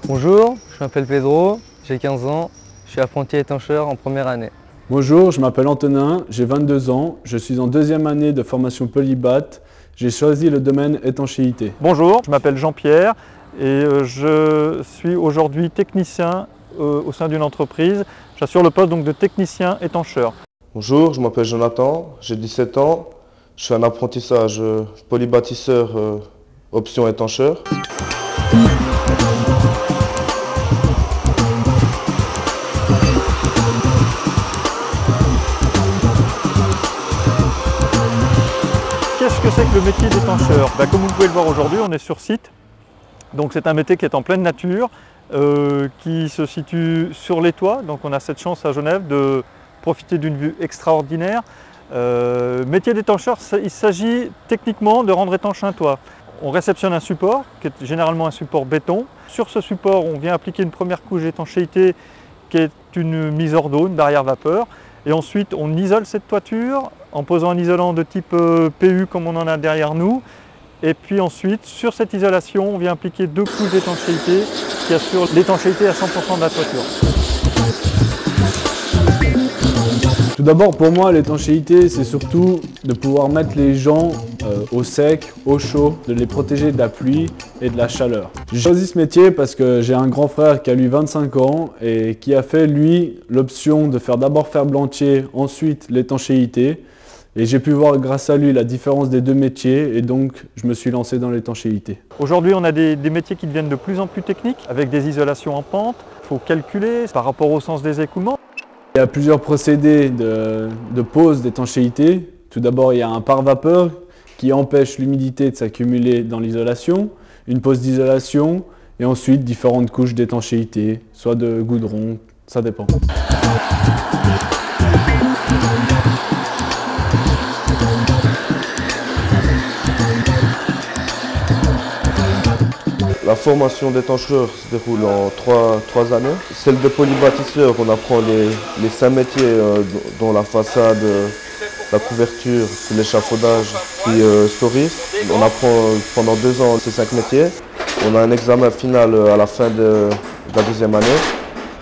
Bonjour, je m'appelle Pedro, j'ai 15 ans, je suis apprenti étancheur en première année. Bonjour, je m'appelle Antonin, j'ai 22 ans, je suis en deuxième année de formation Polybat. J'ai choisi le domaine étanchéité. Bonjour, je m'appelle Jean-Pierre et je suis aujourd'hui technicien au sein d'une entreprise. J'assure le poste donc de technicien étancheur. Bonjour, je m'appelle Jonathan, j'ai 17 ans, je fais un apprentissage polybâtisseur option étancheur. Qu'est-ce que c'est que le métier d'étancheur? Comme vous pouvez le voir aujourd'hui, on est sur site. Donc c'est un métier qui est en pleine nature, qui se situe sur les toits. Donc on a cette chance à Genève de profiter d'une vue extraordinaire. Métier d'étancheur, il s'agit techniquement de rendre étanche un toit. On réceptionne un support, qui est généralement un support béton. Sur ce support, on vient appliquer une première couche d'étanchéité qui est une mise hors d'eau, une barrière vapeur. Et ensuite, on isole cette toiture en posant un isolant de type PU comme on en a derrière nous. Et puis ensuite, sur cette isolation, on vient appliquer 2 couches d'étanchéité qui assurent l'étanchéité à 100% de la toiture. Tout d'abord, pour moi, l'étanchéité, c'est surtout de pouvoir mettre les gens au sec, au chaud, de les protéger de la pluie et de la chaleur. J'ai choisi ce métier parce que j'ai un grand frère qui a lui 25 ans et qui a fait, lui, l'option de faire d'abord fer blantier, ensuite l'étanchéité. Et j'ai pu voir grâce à lui la différence des deux métiers et donc je me suis lancé dans l'étanchéité. Aujourd'hui, on a des métiers qui deviennent de plus en plus techniques avec des isolations en pente. Il faut calculer par rapport au sens des écoulements. Il y a plusieurs procédés de pose d'étanchéité. Tout d'abord, il y a un pare-vapeur qui empêche l'humidité de s'accumuler dans l'isolation, une pose d'isolation et ensuite différentes couches d'étanchéité, soit de goudron, ça dépend. La formation d'étancheur se déroule en 3 années. Celle de polybâtisseur, on apprend les 5 métiers dont la façade, la couverture, l'échafaudage puis story. On apprend pendant 2 ans ces 5 métiers. On a un examen final à la fin de la 2e année.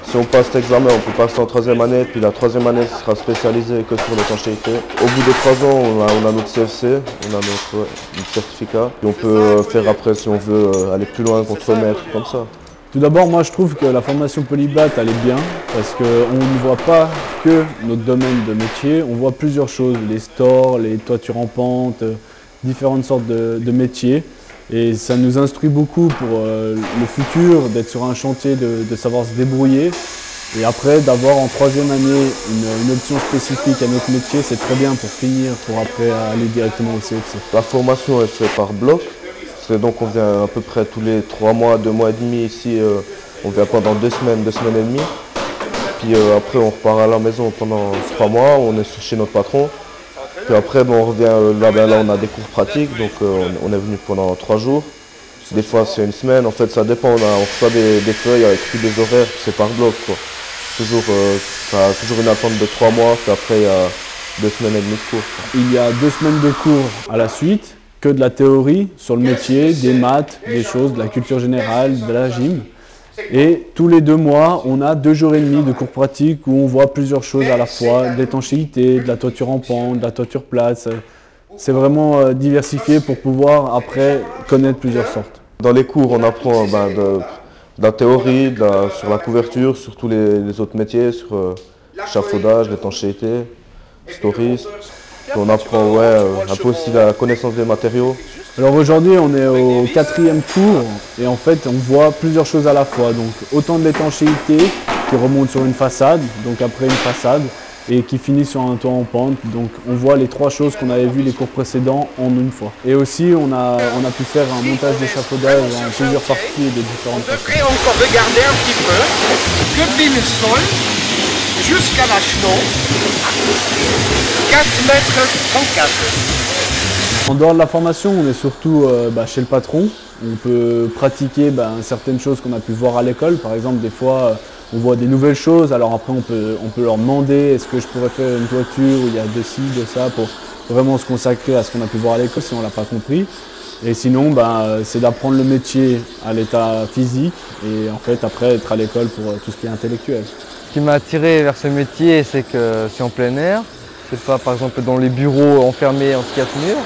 Si on passe cet examen, on peut passer en 3e année, puis la 3e année sera spécialisée que sur l'étanchéité. Au bout de 3 ans, on a notre CFC, on a notre certificat. Et on peut faire après, si on veut, aller plus loin, contremaître, comme ça. Tout d'abord, moi je trouve que la formation Polybat, elle est bien parce qu'on ne voit pas que notre domaine de métier, on voit plusieurs choses, les stores, les toitures en pente, différentes sortes de métiers. Et ça nous instruit beaucoup pour le futur, d'être sur un chantier, de savoir se débrouiller. Et après, d'avoir en 3e année une option spécifique à notre métier, c'est très bien pour finir, pour après aller directement au CFC. La formation est faite par bloc. Donc on vient à peu près tous les 3 mois, 2 mois et demi ici. On vient pendant 2 semaines, 2 semaines et demie. Puis après on repart à la maison pendant 3 mois, on est chez notre patron. Puis après, on revient, là on a des cours pratiques, donc on est venu pendant 3 jours. Des fois c'est une semaine, en fait ça dépend, on reçoit des feuilles avec tous des horaires, c'est par bloc, quoi. Ça a toujours une attente de 3 mois, puis après il y a 2 semaines et demie de cours, quoi. Il y a 2 semaines de cours à la suite, que de la théorie sur le métier, des maths, des choses, de la culture générale, de la gym. Et tous les 2 mois, on a 2 jours et demi de cours pratiques où on voit plusieurs choses à la fois, de l'étanchéité, de la toiture en pente, de la toiture plate. C'est vraiment diversifié pour pouvoir après connaître plusieurs sortes. Dans les cours, on apprend de la théorie, sur la couverture, sur tous les autres métiers, sur l'échafaudage, l'étanchéité, stories. On apprend un peu aussi la connaissance des matériaux. Alors aujourd'hui, on est au 4e cours et en fait, on voit plusieurs choses à la fois. Donc autant de l'étanchéité qui remonte sur une façade, donc après une façade, et qui finit sur un toit en pente. Donc on voit les 3 choses qu'on avait vues les cours précédents en une fois. Et aussi, on a pu faire un montage d'échafaudage en plusieurs parties et de différentes façons. On devrait encore regarder un petit peu, depuis le sol jusqu'à la chenot, 4 mètres 34. En dehors de la formation, on est surtout chez le patron. on peut pratiquer certaines choses qu'on a pu voir à l'école. Par exemple, des fois, on voit des nouvelles choses, alors après on peut leur demander est-ce que je pourrais faire une toiture où il y a de ci, de ça, pour vraiment se consacrer à ce qu'on a pu voir à l'école si on ne l'a pas compris. Et sinon, c'est d'apprendre le métier à l'état physique et en fait après être à l'école pour tout ce qui est intellectuel. Ce qui m'a attiré vers ce métier, c'est que c'est en plein air. C'est pas par exemple dans les bureaux enfermés entre quatre murs.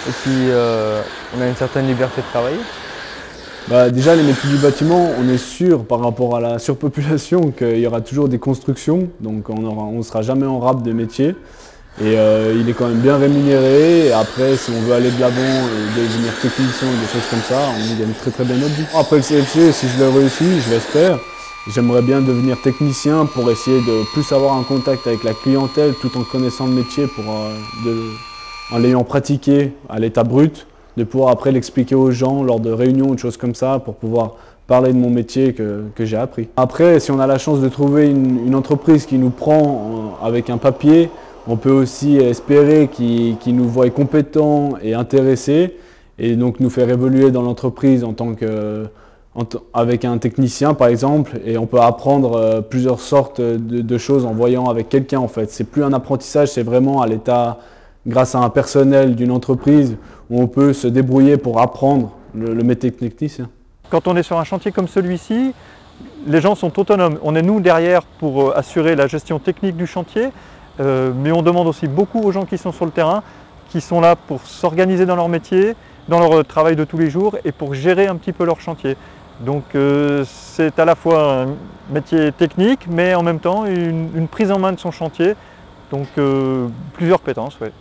Et puis on a une certaine liberté de travailler. Déjà les métiers du bâtiment, on est sûr par rapport à la surpopulation qu'il y aura toujours des constructions, donc on ne sera jamais en rab de métier. Et il est quand même bien rémunéré, et après si on veut aller de l'avant et devenir technicien ou des choses comme ça, on y gagne très bien notre vie. Après le CFC, si je le réussis, je l'espère, j'aimerais bien devenir technicien pour essayer de plus avoir un contact avec la clientèle tout en connaissant le métier, en l'ayant pratiqué à l'état brut, de pouvoir après l'expliquer aux gens lors de réunions ou de choses comme ça pour pouvoir parler de mon métier que j'ai appris. Après, si on a la chance de trouver une entreprise qui nous prend avec un papier, on peut aussi espérer qu'ils nous voient compétents et intéressés et donc nous faire évoluer dans l'entreprise avec un technicien par exemple, et on peut apprendre plusieurs sortes de choses en voyant avec quelqu'un en fait. C'est plus un apprentissage, c'est vraiment à l'état, grâce à un personnel d'une entreprise où on peut se débrouiller pour apprendre le métier de technicien. Quand on est sur un chantier comme celui-ci, les gens sont autonomes. On est nous derrière pour assurer la gestion technique du chantier, mais on demande aussi beaucoup aux gens qui sont sur le terrain, qui sont là pour s'organiser dans leur métier, dans leur travail de tous les jours et pour gérer un petit peu leur chantier. Donc c'est à la fois un métier technique, mais en même temps une prise en main de son chantier, donc plusieurs compétences. Ouais.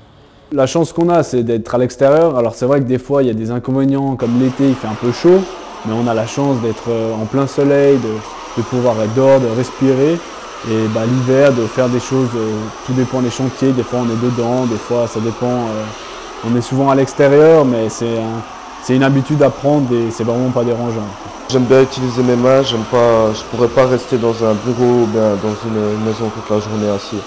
La chance qu'on a, c'est d'être à l'extérieur. Alors c'est vrai que des fois, il y a des inconvénients, comme l'été, il fait un peu chaud, mais on a la chance d'être en plein soleil, de pouvoir être dehors, de respirer. Et l'hiver, de faire des choses, tout dépend des chantiers, des fois on est dedans, des fois ça dépend, on est souvent à l'extérieur, mais c'est une habitude à prendre et c'est vraiment pas dérangeant. J'aime bien utiliser mes mains, je ne pourrais pas rester dans un bureau ou bien dans une maison toute la journée assis.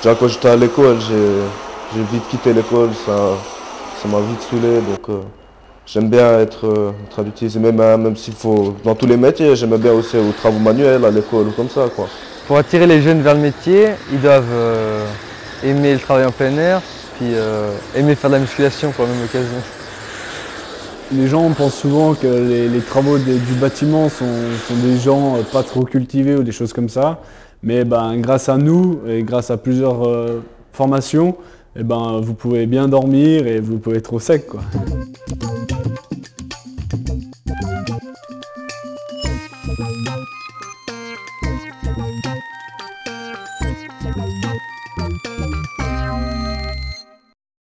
Déjà quand j'étais à l'école, j'ai vite quitté l'école, ça m'a vite saoulé, donc j'aime bien être en train d'utiliser mes mains, même s'il faut, dans tous les métiers, j'aime bien aussi aux travaux manuels, à l'école ou comme ça, quoi. Pour attirer les jeunes vers le métier, ils doivent aimer le travail en plein air, puis aimer faire de la musculation pour la même occasion. Les gens pensent souvent que les travaux du bâtiment sont des gens pas trop cultivés ou des choses comme ça, mais grâce à nous et grâce à plusieurs formations, vous pouvez bien dormir et vous pouvez être au sec, quoi.